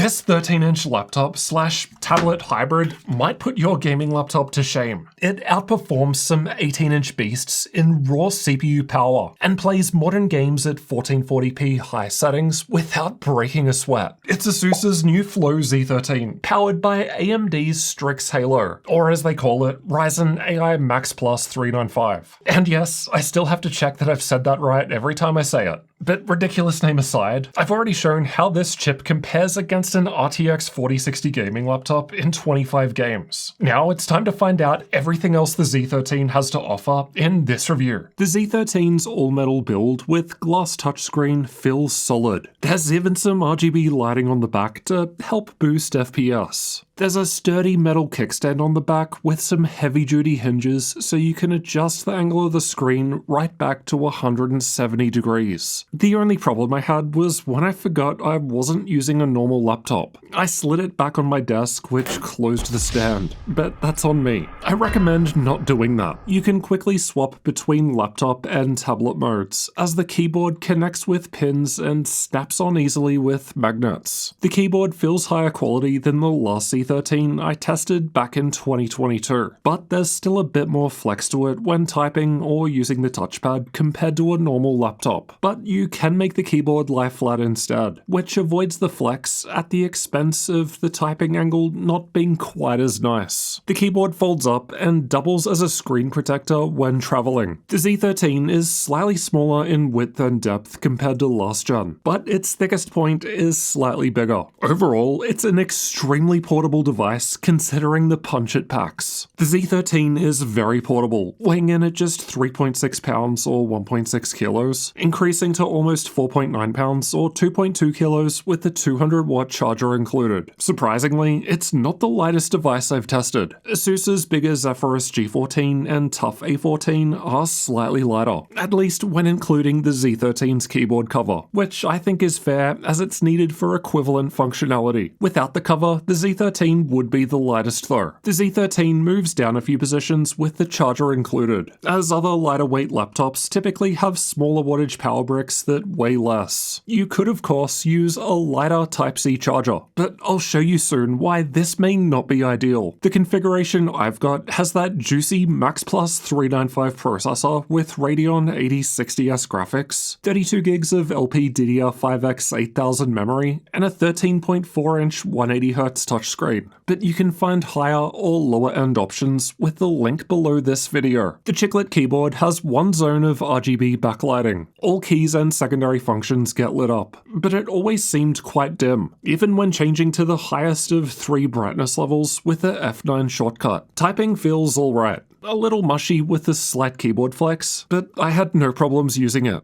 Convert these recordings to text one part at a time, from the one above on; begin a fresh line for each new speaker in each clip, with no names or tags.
This 13-inch laptop slash tablet hybrid might put your gaming laptop to shame. It outperforms some 18-inch beasts in raw CPU power and plays modern games at 1440p high settings without breaking a sweat. It's ASUS's new Flow Z13, powered by AMD's Strix Halo, or as they call it, Ryzen AI Max Plus 395. And yes, I still have to check that I've said that right every time I say it. But ridiculous name aside, I've already shown how this chip compares against an RTX 4060 gaming laptop in 25 games. Now it's time to find out everything else the Z13 has to offer in this review. The Z13's all-metal build with glass touchscreen feels solid. There's even some RGB lighting on the back to help boost FPS. There's a sturdy metal kickstand on the back with some heavy-duty hinges so you can adjust the angle of the screen right back to 170 degrees. The only problem I had was when I forgot I wasn't using a normal laptop. I slid it back on my desk, which closed the stand, but that's on me. I recommend not doing that. You can quickly swap between laptop and tablet modes, as the keyboard connects with pins and snaps on easily with magnets. The keyboard feels higher quality than the last Z13 I tested back in 2022, but there's still a bit more flex to it when typing or using the touchpad compared to a normal laptop. But you can make the keyboard lie flat instead, which avoids the flex at the expense of the typing angle not being quite as nice. The keyboard folds up and doubles as a screen protector when traveling. The Z13 is slightly smaller in width and depth compared to last gen, but its thickest point is slightly bigger. Overall, it's an extremely portable device considering the punch it packs. The Z13 is very portable, weighing in at just 3.6 pounds or 1.6 kilos, increasing to almost 4.9 pounds or 2.2 kilos with the 200-watt charger included. Surprisingly, it's not the lightest device I've tested. ASUS's bigger Zephyrus G14 and Tough A14 are slightly lighter, at least when including the Z13's keyboard cover, which I think is fair as it's needed for equivalent functionality. Without the cover, the Z13 would be the lightest though. The Z13 moves down a few positions with the charger included, as other lighter weight laptops typically have smaller wattage power bricks that weigh less. You could of course use a lighter Type-C charger, but I'll show you soon why this may not be ideal. The configuration I've got has that juicy Max Plus 395 processor with Radeon 8060S graphics, 32 gigs of LPDDR5X 8000 memory, and a 13.4-inch 180Hz touchscreen. But you can find higher or lower end options with the link below this video. The chiclet keyboard has one zone of RGB backlighting. All keys and secondary functions get lit up, but it always seemed quite dim, even when changing to the highest of 3 brightness levels with the F9 shortcut. Typing feels alright. A little mushy with a slight keyboard flex, but I had no problems using it.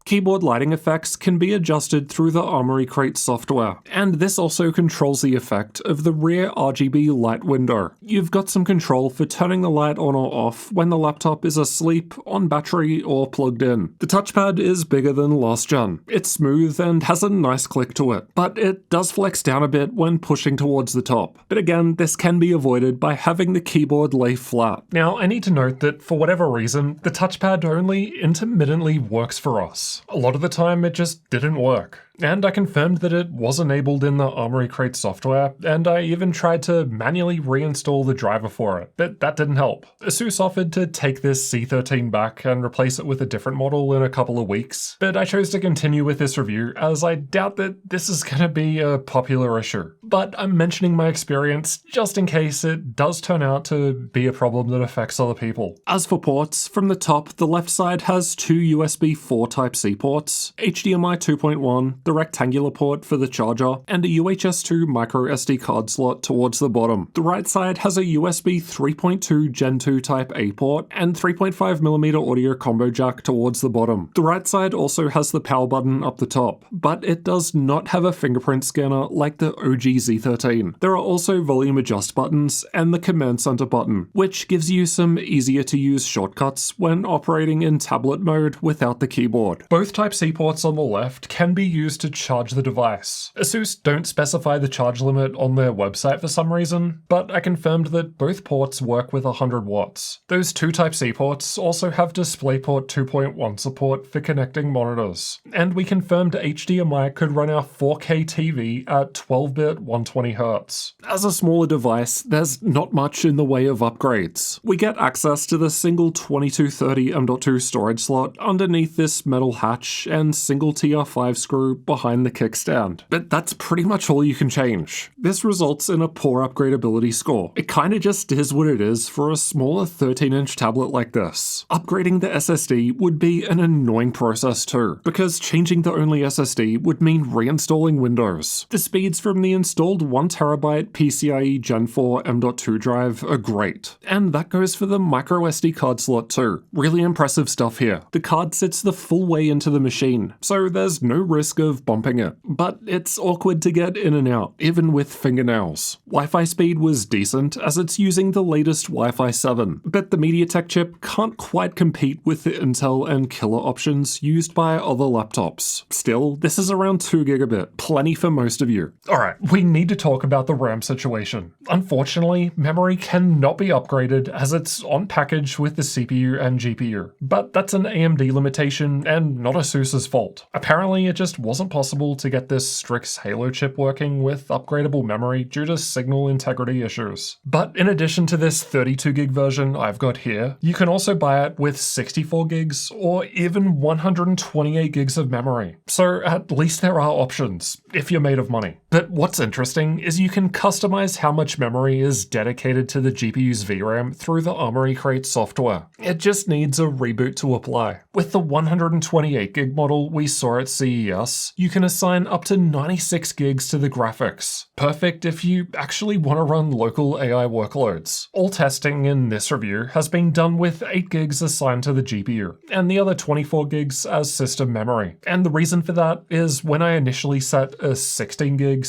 Keyboard lighting effects can be adjusted through the Armoury Crate software, and this also controls the effect of the rear RGB light window. You've got some control for turning the light on or off when the laptop is asleep, on battery, or plugged in. The touchpad is bigger than last gen. It's smooth and has a nice click to it, but it does flex down a bit when pushing towards the top. But again, this can be avoided by having the keyboard lay flat. Now, I need to note that for whatever reason, the touchpad only intermittently works for us. A lot of the time it just didn't work. And I confirmed that it was enabled in the Armoury Crate software, and I even tried to manually reinstall the driver for it, but that didn't help. ASUS offered to take this Z13 back and replace it with a different model in a couple of weeks, but I chose to continue with this review as I doubt that this is going to be a popular issue. But I'm mentioning my experience just in case it does turn out to be a problem that affects other people. As for ports, from the top, the left side has 2 USB 4 Type-C ports, HDMI 2.1, the rectangular port for the charger, and a UHS 2 microSD card slot towards the bottom. The right side has a USB 3.2 Gen 2 Type A port and 3.5mm audio combo jack towards the bottom. The right side also has the power button up the top, but it does not have a fingerprint scanner like the OG Z13. There are also volume adjust buttons and the command center button, which gives you some easier to use shortcuts when operating in tablet mode without the keyboard. Both Type-C ports on the left can be used used to charge the device. ASUS don't specify the charge limit on their website for some reason, but I confirmed that both ports work with 100 watts. Those two Type-C ports also have DisplayPort 2.1 support for connecting monitors, and we confirmed HDMI could run our 4K TV at 12-bit 120Hz. As a smaller device, there's not much in the way of upgrades. We get access to the single 2230 M.2 storage slot underneath this metal hatch and single TR5 screw behind the kickstand. But that's pretty much all you can change. This results in a poor upgradability score. It kinda just is what it is for a smaller 13-inch tablet like this. Upgrading the SSD would be an annoying process too, because changing the only SSD would mean reinstalling Windows. The speeds from the installed 1TB PCIe Gen 4 M.2 drive are great, and that goes for the MicroSD card slot too. Really impressive stuff here. The card sits the full way into the machine, so there's no risk of bumping it, but it's awkward to get in and out, even with fingernails. Wi-Fi speed was decent as it's using the latest Wi-Fi 7, but the MediaTek chip can't quite compete with the Intel and killer options used by other laptops. Still, this is around 2 gigabit, plenty for most of you. Alright, we need to talk about the RAM situation. Unfortunately, memory cannot be upgraded as it's on package with the CPU and GPU, but that's an AMD limitation and not ASUS's fault. Apparently, it just wasn't possible to get this Strix Halo chip working with upgradable memory due to signal integrity issues. But in addition to this 32 gig version I've got here, you can also buy it with 64 gigs or even 128 gigs of memory. So at least there are options, if you're made of money. But what's interesting is you can customize how much memory is dedicated to the GPU's VRAM through the Armoury Crate software. It just needs a reboot to apply. With the 128 gig model we saw at CES, you can assign up to 96 gigs to the graphics. Perfect if you actually want to run local AI workloads. All testing in this review has been done with 8 gigs assigned to the GPU, and the other 24 gigs as system memory. And the reason for that is when I initially set a 16 gig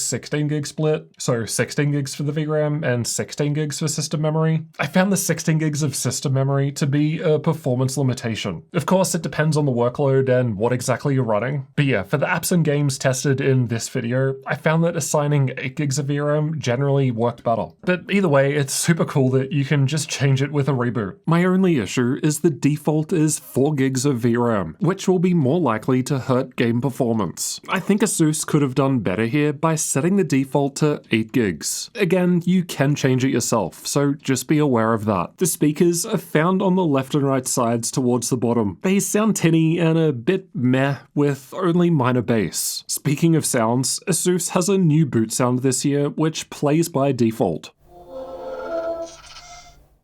split, so 16 gigs for the VRAM and 16 gigs for system memory, I found the 16 gigs of system memory to be a performance limitation. Of course, it depends on the workload and what exactly you're running, but yeah, for the apps and games tested in this video, I found that assigning 8 gigs of VRAM generally worked better. But either way, it's super cool that you can just change it with a reboot. My only issue is the default is 4 gigs of VRAM, which will be more likely to hurt game performance. I think ASUS could have done better here by setting the default to 8 gigs. Again, you can change it yourself, so just be aware of that. The speakers are found on the left and right sides towards the bottom. They sound tinny and a bit meh with only minor bass. Speaking of sounds, ASUS has a new boot sound this year which plays by default.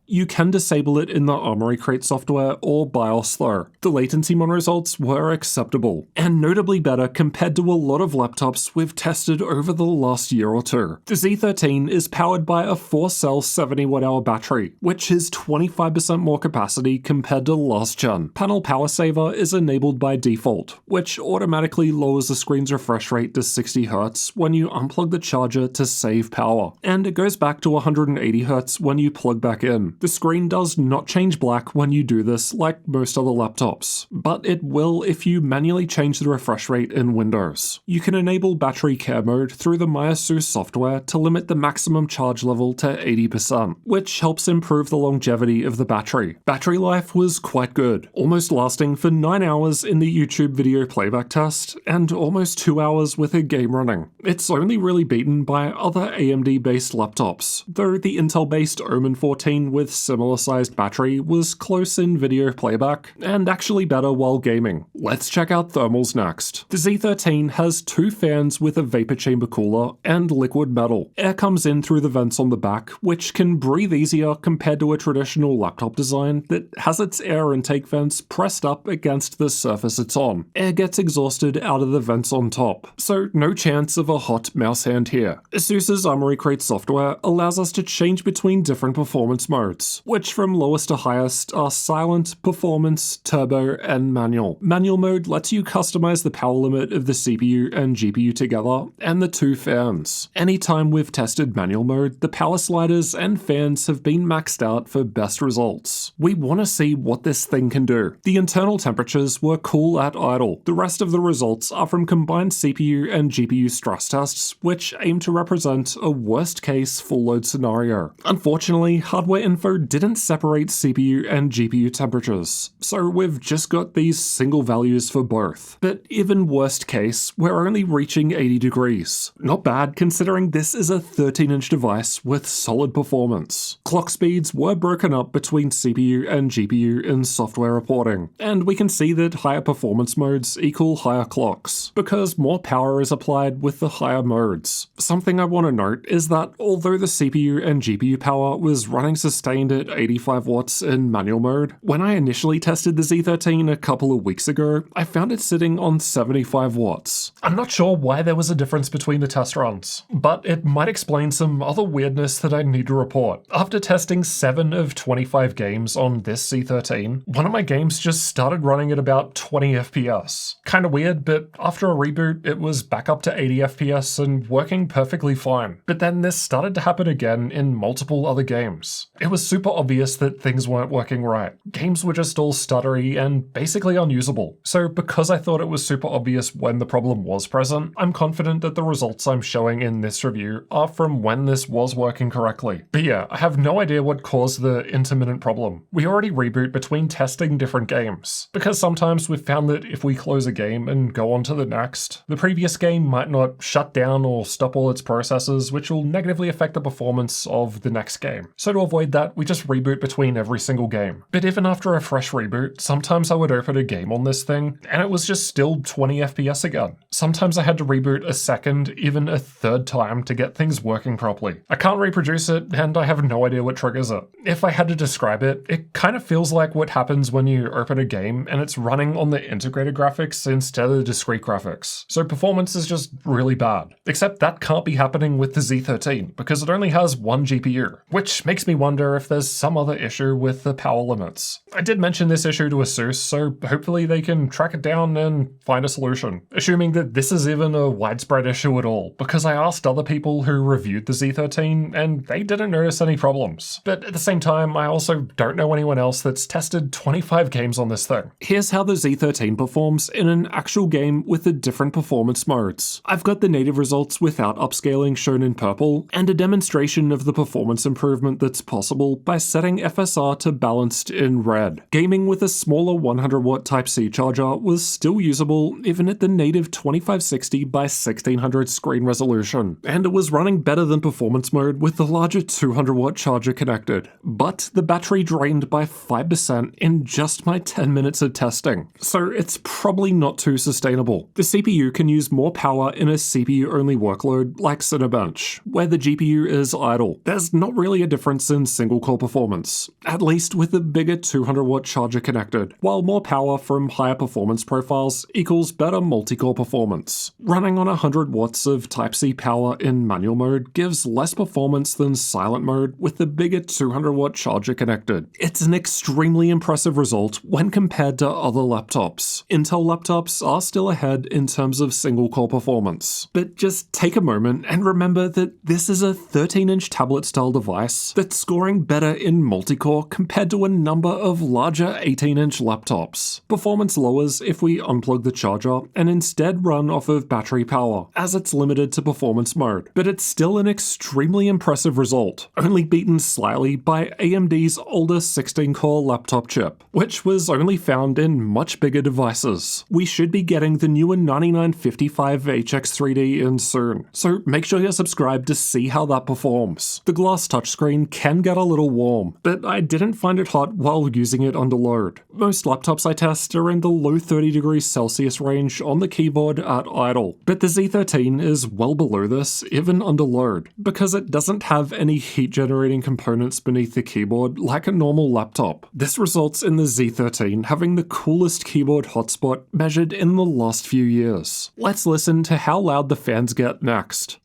You can disable it in the Armoury Crate software or BIOS though. The Latencymon results were acceptable, and notably better compared to a lot of laptops we've tested over the last year or two. The Z13 is powered by a 4-cell 70Wh battery, which is 25% more capacity compared to last gen. Panel Power Saver is enabled by default, which automatically lowers the screen's refresh rate to 60Hz when you unplug the charger to save power, and it goes back to 180Hz when you plug back in. The screen does not change black when you do this like most other laptops, but it will if you manually change the refresh rate in Windows. You can enable battery care mode through the ASUS software to limit the maximum charge level to 80%, which helps improve the longevity of the battery. Battery life was quite good, almost lasting for 9 hours in the YouTube video playback test, and almost 2 hours with a game running. It's only really beaten by other AMD-based laptops, though the Intel-based Omen 14 with similar sized battery was close in video playback, and actually better while gaming. Let's check out thermals next. The Z13 has 2 fans with a vapor chamber cooler and liquid metal. Air comes in through the vents on the back, which can breathe easier compared to a traditional laptop design that has its air intake vents pressed up against the surface it's on. Air gets exhausted out of the vents on top, so no chance of a hot mouse hand here. ASUS's Armoury Crate software allows us to change between different performance modes. modes, which from lowest to highest are silent, performance, turbo, and manual. Manual mode lets you customize the power limit of the CPU and GPU together, and the two fans. Anytime we've tested manual mode, the power sliders and fans have been maxed out for best results. We want to see what this thing can do. The internal temperatures were cool at idle. The rest of the results are from combined CPU and GPU stress tests, which aim to represent a worst-case full-load scenario. Unfortunately, hardware info didn't separate CPU and GPU temperatures, so we've just got these single values for both. But even worst case, we're only reaching 80 degrees. Not bad considering this is a 13-inch device with solid performance. Clock speeds were broken up between CPU and GPU in software reporting, and we can see that higher performance modes equal higher clocks, because more power is applied with the higher modes. Something I want to note is that although the CPU and GPU power was running sustained at 85 watts in manual mode, when I initially tested the Z13 a couple of weeks ago, I found it sitting on 75 watts. I'm not sure why there was a difference between the test runs, but it might explain some other weirdness that I need to report. After testing 7 of 25 games on this Z13, one of my games just started running at about 20 FPS. Kinda weird, but after a reboot, it was back up to 80 FPS and working perfectly fine. But then this started to happen again in multiple other games. It was super obvious that things weren't working right. Games were just all stuttery and basically unusable. So because I thought it was super obvious when the problem was present, I'm confident that the results I'm showing in this review are from when this was working correctly. But yeah, I have no idea what caused the intermittent problem. We already reboot between testing different games, because sometimes we've found that if we close a game and go on to the next, the previous game might not shut down or stop all its processes, which will negatively affect the performance of the next game. So to avoid that, we just reboot between every single game. But even after a fresh reboot, sometimes I would open a game on this thing, and it was just still 20 FPS again. Sometimes I had to reboot a second, even a third time to get things working properly. I can't reproduce it, and I have no idea what triggers it. If I had to describe it, it kind of feels like what happens when you open a game and it's running on the integrated graphics instead of the discrete graphics. So performance is just really bad. Except that can't be happening with the Z13, because it only has one GPU, which makes me wonder if there's some other issue with the power limits. I did mention this issue to ASUS, so hopefully they can track it down and find a solution, assuming that this is even a widespread issue at all, because I asked other people who reviewed the Z13 and they didn't notice any problems. But at the same time, I also don't know anyone else that's tested 25 games on this thing. Here's how the Z13 performs in an actual game with the different performance modes. I've got the native results without upscaling shown in purple, and a demonstration of the performance improvement that's possible by setting FSR to balanced in red. Gaming with a smaller 100 watt Type-C charger was still usable even at the native 2560 by 1600 screen resolution, and it was running better than performance mode with the larger 200 watt charger connected. But the battery drained by 5% in just my 10 minutes of testing, so it's probably not too sustainable. The CPU can use more power in a CPU-only workload like Cinebench, where the GPU is idle. There's not really a difference in single-core performance, at least with the bigger 200 watt charger connected, while more power from higher performance profiles equals better multi-core performance. Running on 100 watts of Type-C power in manual mode gives less performance than silent mode with the bigger 200 watt charger connected. It's an extremely impressive result when compared to other laptops. Intel laptops are still ahead in terms of single-core performance. But just take a moment and remember that this is a 13-inch tablet-style device that's scoring better in multi-core compared to a number of larger 18-inch laptops. Performance lowers if we unplug the charger and instead run off of battery power, as it's limited to performance mode. But it's still an extremely impressive result, only beaten slightly by AMD's older 16-core laptop chip, which was only found in much bigger devices. We should be getting the newer 9955 HX3D in soon, so make sure you're subscribed to see how that performs. The glass touchscreen can get a little warm, but I didn't find it hot while using it under load. Most laptops I test are in the low 30 degrees Celsius range on the keyboard at idle, but the Z13 is well below this even under load, because it doesn't have any heat generating components beneath the keyboard like a normal laptop. This results in the Z13 having the coolest keyboard hotspot measured in the last few years. Let's listen to how loud the fans get next.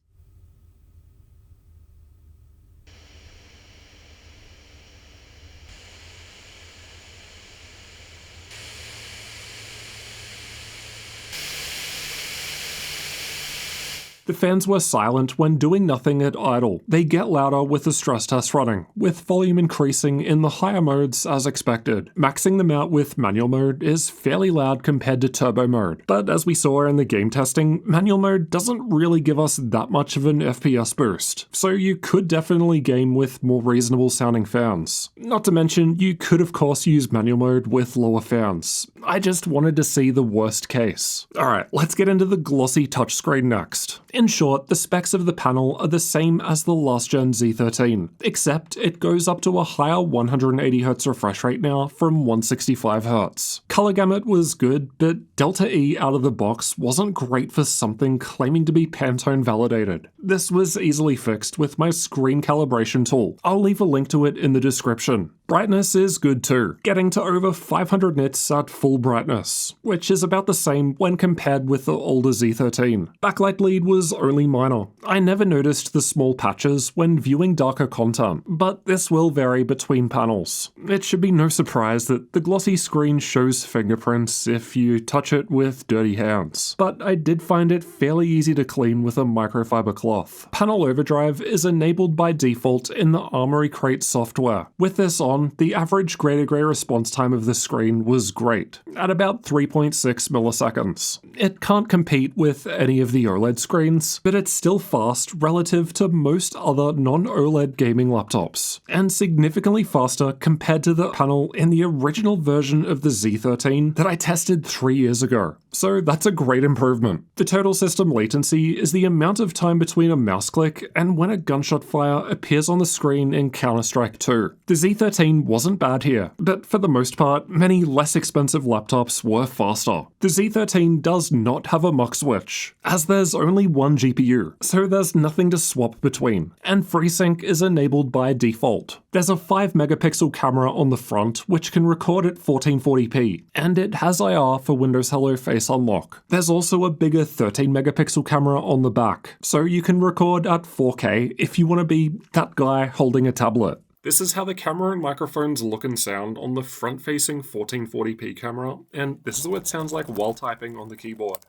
The fans were silent when doing nothing at idle. They get louder with the stress test running, with volume increasing in the higher modes as expected. Maxing them out with manual mode is fairly loud compared to turbo mode, but as we saw in the game testing, manual mode doesn't really give us that much of an FPS boost, so you could definitely game with more reasonable sounding fans. Not to mention, you could of course use manual mode with lower fans. I just wanted to see the worst case. Alright, let's get into the glossy touchscreen next. In short, the specs of the panel are the same as the last gen Z13, except it goes up to a higher 180Hz refresh rate now from 165Hz. Color gamut was good, but Delta E out of the box wasn't great for something claiming to be Pantone validated. This was easily fixed with my screen calibration tool. I'll leave a link to it in the description. Brightness is good too, getting to over 500 nits at full brightness, which is about the same when compared with the older Z13. Backlight bleed was only minor. I never noticed the small patches when viewing darker content, but this will vary between panels. It should be no surprise that the glossy screen shows fingerprints if you touch it with dirty hands, but I did find it fairly easy to clean with a microfiber cloth. Panel overdrive is enabled by default in the Armoury Crate software. With this on, the average gray-to-gray response time of the screen was great, at about 3.6 milliseconds. It can't compete with any of the OLED screens, but it's still fast relative to most other non-OLED gaming laptops, and significantly faster compared to the panel in the original version of the Z13 that I tested 3 years ago. So that's a great improvement. The total system latency is the amount of time between a mouse click and when a gunshot fire appears on the screen in Counter-Strike 2. The Z13 wasn't bad here, but for the most part, many less expensive laptops were faster. The Z13 does not have a MUX Switch, as there's only one GPU, so there's nothing to swap between, and FreeSync is enabled by default. There's a 5 megapixel camera on the front which can record at 1440p, and it has IR for Windows Hello Face Unlock. There's also a bigger 13 megapixel camera on the back, so you can record at 4K if you want to be that guy holding a tablet. This is how the camera and microphones look and sound on the front-facing 1440p camera, and this is what it sounds like while typing on the keyboard.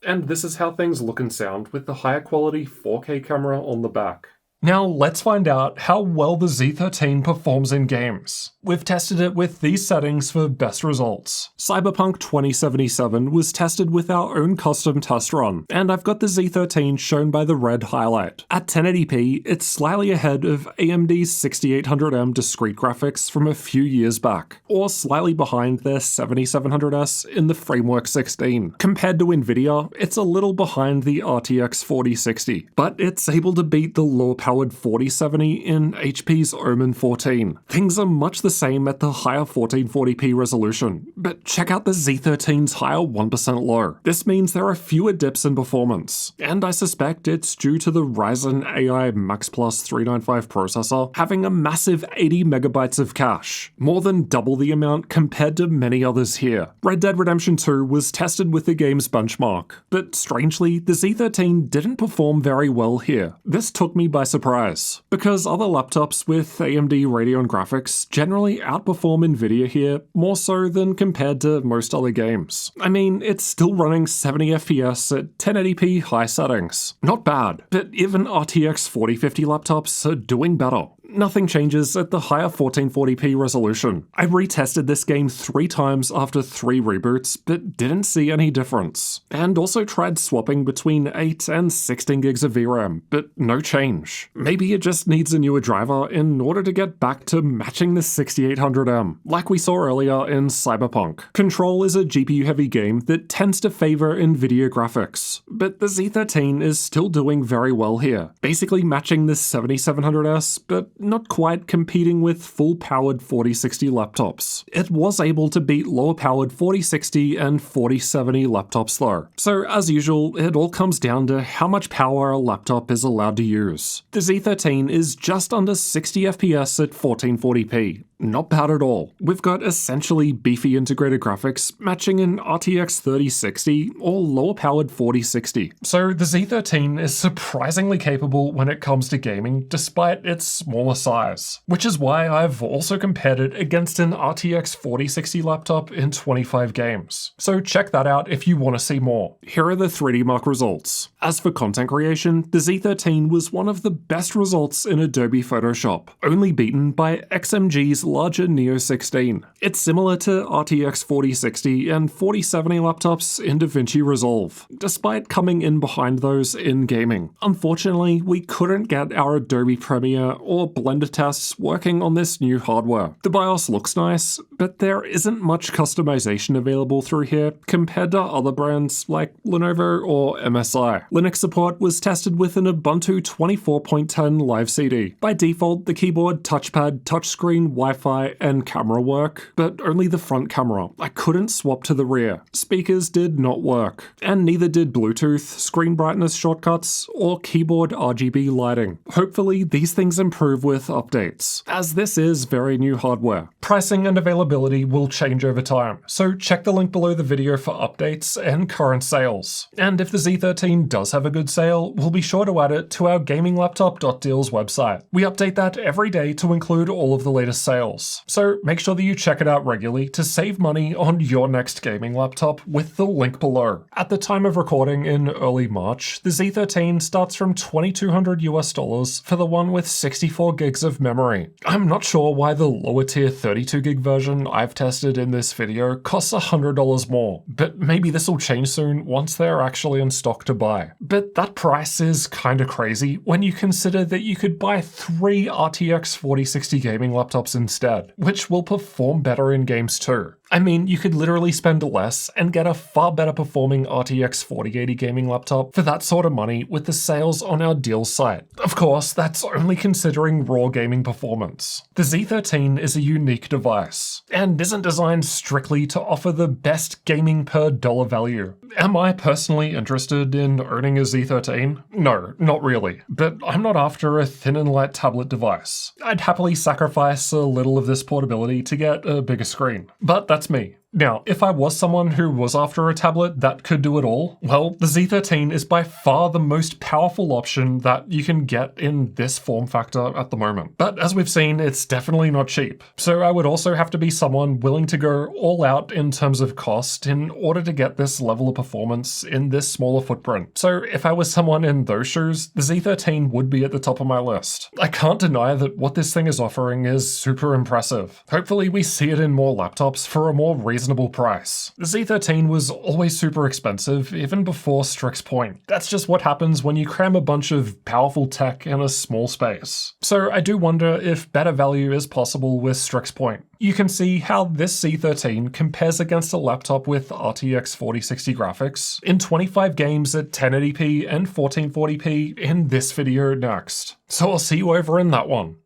And this is how things look and sound with the higher quality 4K camera on the back. Now let's find out how well the Z13 performs in games. We've tested it with these settings for best results. Cyberpunk 2077 was tested with our own custom test run, and I've got the Z13 shown by the red highlight. At 1080p, it's slightly ahead of AMD's 6800M discrete graphics from a few years back, or slightly behind their 7700S in the Framework 16. Compared to Nvidia, it's a little behind the RTX 4060, but it's able to beat the low-powered 4070 in HP's Omen 14. Things are much the same at the higher 1440p resolution, but check out the Z13's higher 1% low. This means there are fewer dips in performance, and I suspect it's due to the Ryzen AI Max Plus 395 processor having a massive 80 megabytes of cache, more than double the amount compared to many others here. Red Dead Redemption 2 was tested with the game's benchmark, but strangely, the Z13 didn't perform very well here. This took me by surprise, because other laptops with AMD Radeon graphics generally outperform Nvidia here more so than compared to most other games. I mean, it's still running 70 FPS at 1080p high settings. Not bad, but even RTX 4050 laptops are doing better. Nothing changes at the higher 1440p resolution. I retested this game 3 times after 3 reboots, but didn't see any difference. And also tried swapping between 8 and 16 gigs of VRAM, but no change. Maybe it just needs a newer driver in order to get back to matching the 6800M, like we saw earlier in Cyberpunk. Control is a GPU-heavy game that tends to favor Nvidia graphics, but the Z13 is still doing very well here, basically matching the 7700S, but not quite competing with full-powered 4060 laptops. It was able to beat lower-powered 4060 and 4070 laptops though. So as usual, it all comes down to how much power a laptop is allowed to use. The Z13 is just under 60 FPS at 1440p, Not bad at all. We've got essentially beefy integrated graphics matching an RTX 3060 or lower powered 4060. So the Z13 is surprisingly capable when it comes to gaming despite its smaller size, which is why I've also compared it against an RTX 4060 laptop in 25 games. So check that out if you want to see more. Here are the 3D Mark results. As for content creation, the Z13 was one of the best results in Adobe Photoshop, only beaten by XMG's larger Neo 16. It's similar to RTX 4060 and 4070 laptops in DaVinci Resolve, despite coming in behind those in gaming. Unfortunately, we couldn't get our Adobe Premiere or Blender tests working on this new hardware. The BIOS looks nice, but there isn't much customization available through here compared to other brands like Lenovo or MSI. Linux support was tested with an Ubuntu 24.10 live CD. By default, the keyboard, touchpad, touchscreen, Wi-Fi, and camera work, but only the front camera. I couldn't swap to the rear. Speakers did not work, and neither did Bluetooth, screen brightness shortcuts, or keyboard RGB lighting. Hopefully, these things improve with updates, as this is very new hardware. Pricing and availability will change over time, so check the link below the video for updates and current sales. And if the Z13 does have a good sale, we'll be sure to add it to our gaminglaptop.deals website. We update that every day to include all of the latest sales, so make sure that you check it out regularly to save money on your next gaming laptop with the link below. At the time of recording in early March, the Z13 starts from $2,200 US for the one with 64 gigs of memory. I'm not sure why the lower tier 32 gig version I've tested in this video costs $100 more, but maybe this will change soon once they're actually in stock to buy. But that price is kinda crazy when you consider that you could buy 3 RTX 4060 gaming laptops instead, which will perform better in games too. I mean, you could literally spend less and get a far better performing RTX 4080 gaming laptop for that sort of money with the sales on our deals site. Of course, that's only considering raw gaming performance. The Z13 is a unique device, and isn't designed strictly to offer the best gaming per dollar value. Am I personally interested in owning a Z13? No, not really, but I'm not after a thin and light tablet device. I'd happily sacrifice a little of this portability to get a bigger screen, but that's me. Now, if I was someone who was after a tablet that could do it all, well, the Z13 is by far the most powerful option that you can get in this form factor at the moment. But as we've seen, it's definitely not cheap. So I would also have to be someone willing to go all out in terms of cost in order to get this level of performance in this smaller footprint. So if I was someone in those shoes, the Z13 would be at the top of my list. I can't deny that what this thing is offering is super impressive. Hopefully we see it in more laptops for a more reasonable price. The Z13 was always super expensive, even before Strix's point. That's just what happens when you cram a bunch of powerful tech in a small space. So I do wonder if better value is possible with Strix's point. You can see how this Z13 compares against a laptop with RTX 4060 graphics in 25 games at 1080p and 1440p in this video next. So I'll see you over in that one.